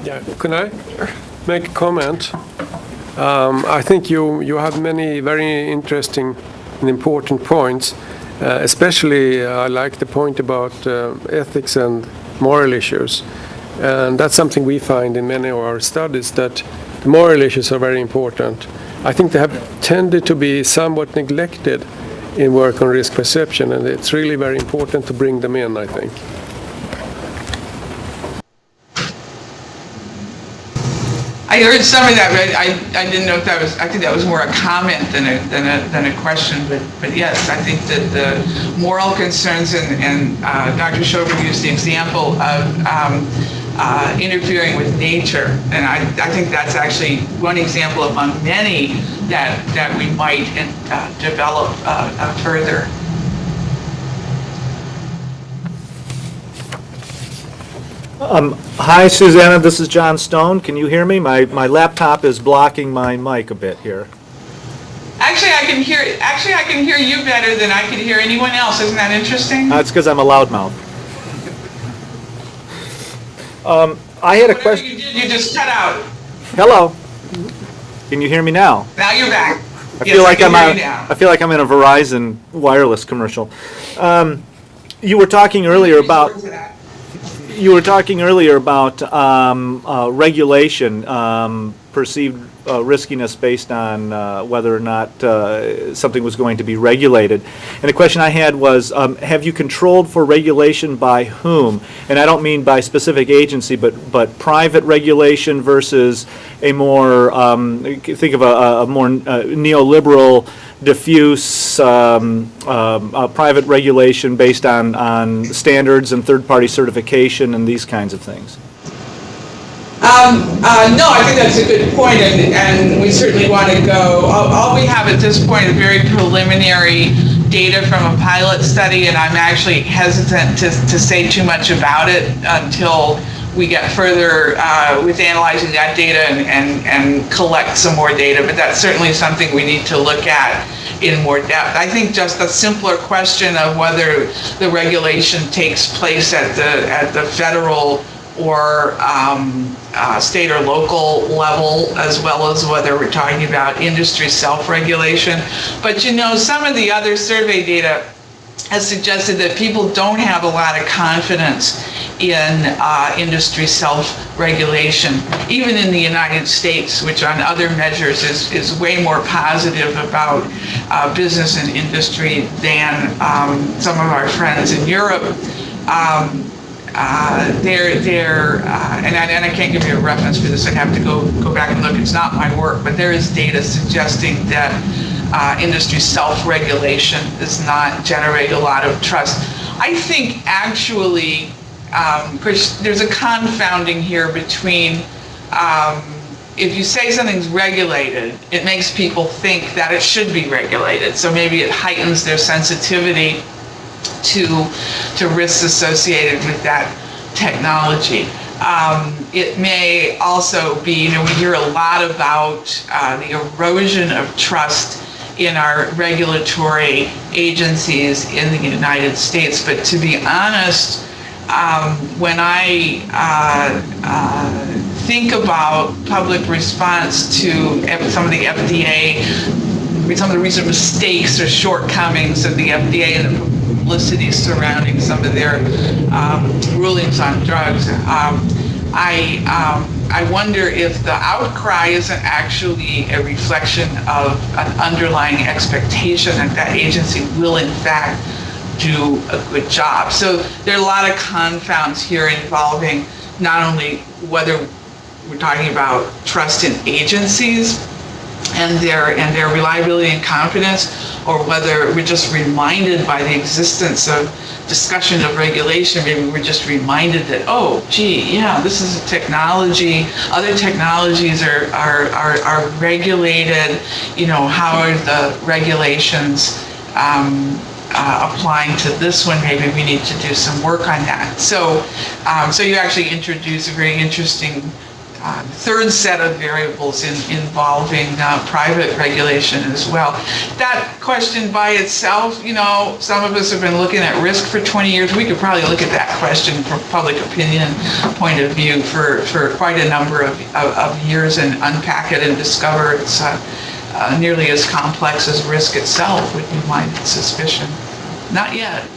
Yeah, can I make a comment? I think you have many very interesting and important points. Especially, I like the point about ethics and moral issues. And that's something we find in many of our studies, that the moral issues are very important. I think they have tended to be somewhat neglected in work on risk perception, and it's really very important to bring them in, I think. I heard some of that, but I didn't know if that was, I think that was more a comment than a question, but yes, I think that the moral concerns, and Dr. Schober used the example of interfering with nature, and I think that's actually one example among many that we might develop further. Hi, Susanna. This is John Stone. Can you hear me? My laptop is blocking my mic a bit here. Actually, I can hear you better than I can hear anyone else. Isn't that interesting? It's because I'm a loudmouth. I had a question. You did, you just cut out. Hello. Can you hear me now? Now you're back. I feel like I'm in a Verizon wireless commercial. You were talking earlier about. You were talking earlier about regulation, perceived riskiness based on whether or not something was going to be regulated. And the question I had was, have you controlled for regulation by whom? And I don't mean by specific agency, but private regulation versus a more, think of a more neoliberal, diffuse private regulation based on standards and third-party certification and these kinds of things? No, I think that's a good point, and we certainly want to go. All we have at this point is very preliminary data from a pilot study, and I'm actually hesitant to say too much about it until we get further with analyzing that data and collect some more data, but that's certainly something we need to look at in more depth. I think just a simpler question of whether the regulation takes place at the federal or state or local level, as well as whether we're talking about industry self-regulation. But you know, some of the other survey data has suggested that people don't have a lot of confidence in industry self-regulation, even in the United States, which on other measures is way more positive about business and industry than some of our friends in Europe. And I can't give you a reference for this. I'd have to go back and look. It's not my work, but there is data suggesting that industry self-regulation does not generate a lot of trust. I think actually there's a confounding here between if you say something's regulated, it makes people think that it should be regulated. So maybe it heightens their sensitivity to risks associated with that technology. It may also be, you know, we hear a lot about the erosion of trust in our regulatory agencies in the United States, but to be honest, when I think about public response to some of the FDA, some of the recent mistakes or shortcomings of the FDA and the publicity surrounding some of their rulings on drugs, I wonder if the outcry isn't actually a reflection of an underlying expectation that that agency will in fact do a good job. So there are a lot of confounds here involving not only whether we're talking about trust in agencies and their reliability and confidence, or whether we're just reminded by the existence of discussion of regulation. Maybe we're just reminded that, oh, gee, yeah, this is a technology. Other technologies are regulated. You know, how are the regulations applying to this one? Maybe we need to do some work on that. So, so you actually introduce a very interesting third set of variables involving private regulation as well. That question by itself, you know, some of us have been looking at risk for 20 years. We could probably look at that question from public opinion point of view for quite a number of years and unpack it and discover it's nearly as complex as risk itself, would be my suspicion. Not yet.